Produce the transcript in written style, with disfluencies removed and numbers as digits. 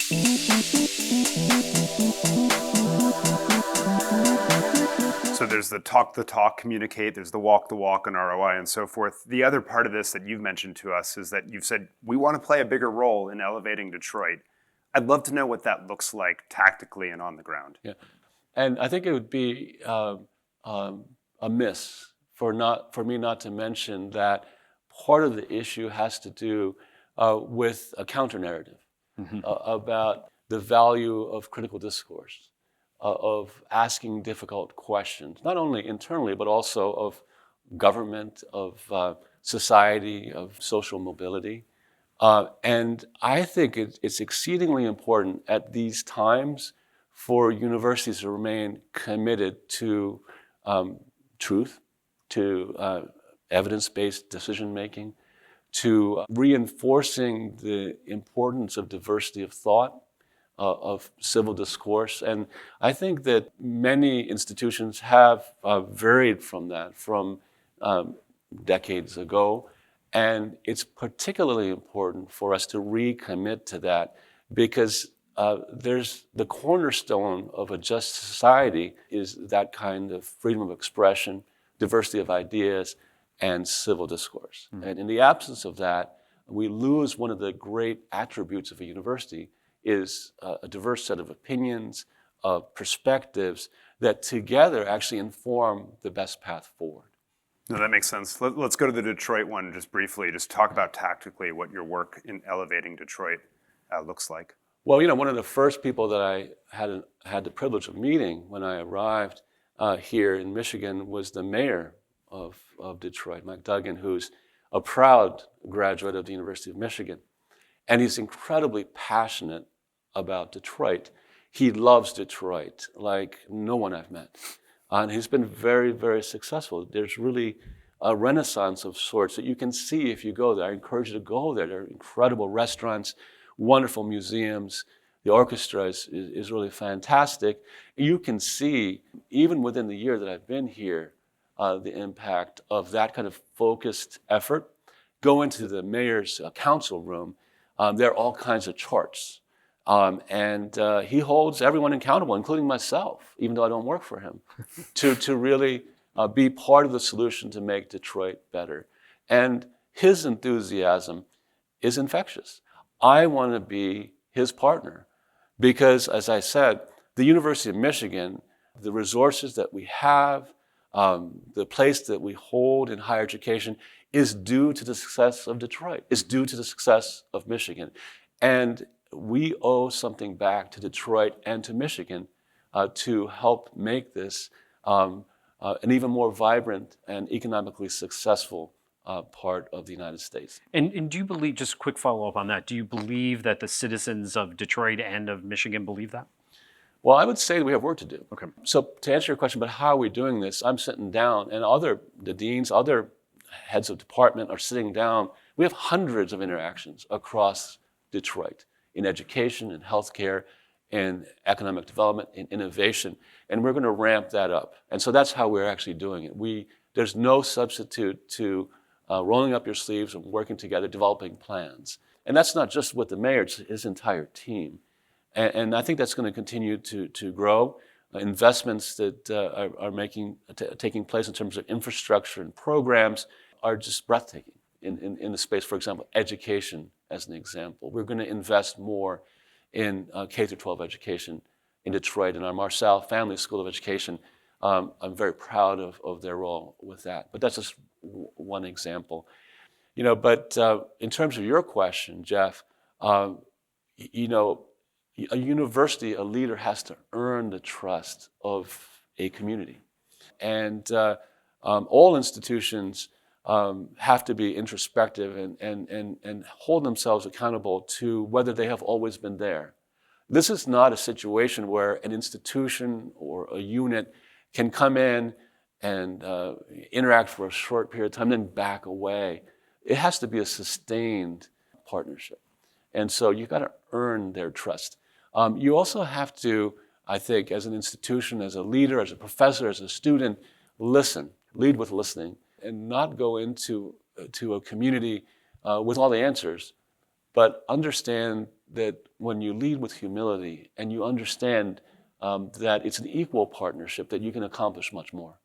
So there's the talk, communicate, there's the walk on ROI and so forth. The other part of this that you've mentioned to us is that you've said, we want to play a bigger role in elevating Detroit. I'd love to know what that looks like tactically and on the ground. Yeah, and I think it would be amiss for me not to mention that part of the issue has to do with a counter-narrative about the value of critical discourse, of asking difficult questions, not only internally, but also of government, of society, of social mobility. And I think it's exceedingly important at these times for universities to remain committed to truth, to evidence-based decision-making, to reinforcing the importance of diversity of thought, of civil discourse. And I think that many institutions have varied from that from decades ago. And it's particularly important for us to recommit to that because there's the cornerstone of a just society is that kind of freedom of expression, diversity of ideas, and civil discourse. And in the absence of that, we lose one of the great attributes of a university is a diverse set of opinions, of perspectives that together actually inform the best path forward. No, that makes sense. Let's go to the Detroit one just briefly. Just talk about tactically what your work in elevating Detroit looks like. Well, you know, one of the first people that I had the privilege of meeting when I arrived here in Michigan was the mayor of Detroit, Mike Duggan, who's a proud graduate of the University of Michigan. And he's incredibly passionate about Detroit. He loves Detroit like no one I've met. And he's been very, very successful. There's really a renaissance of sorts that you can see if you go there. I encourage you to go there. There are incredible restaurants, wonderful museums. The orchestra is really fantastic. You can see, even within the year that I've been here, the impact of that kind of focused effort. Go into the mayor's council room. There are all kinds of charts. And he holds everyone accountable, including myself, even though I don't work for him, to really be part of the solution to make Detroit better. And his enthusiasm is infectious. I want to be his partner because, as I said, the University of Michigan, the resources that we have, the place that we hold in higher education is due to the success of Detroit, is due to the success of Michigan. And we owe something back to Detroit and to Michigan to help make this an even more vibrant and economically successful part of the United States. And do you believe, just a quick follow-up on that, do you believe that the citizens of Detroit and of Michigan believe that? Well, I would say that we have work to do. Okay. So to answer your question about how are we doing this, I'm sitting down and the deans, other heads of department are sitting down. We have hundreds of interactions across Detroit in education, in healthcare, in economic development, in innovation, and we're going to ramp that up. And so that's how we're actually doing it. There's no substitute to rolling up your sleeves and working together, developing plans. And that's not just with the mayor, it's his entire team. And I think that's going to continue to grow. Investments that are taking place in terms of infrastructure and programs are just breathtaking in the space. For example, education as an example. We're going to invest more in K-12 education in Detroit, in our Marshall Family School of Education. I'm very proud of their role with that. But that's just one example. You know, but in terms of your question, Jeff, you know, a university, a leader has to earn the trust of a community. And all institutions have to be introspective and hold themselves accountable to whether they have always been there. This is not a situation where an institution or a unit can come in and interact for a short period of time, then back away. It has to be a sustained partnership. And so you've got to earn their trust. You also have to, I think, as an institution, as a leader, as a professor, as a student, listen, lead with listening, and not go into a community with all the answers, but understand that when you lead with humility and you understand that it's an equal partnership, that you can accomplish much more.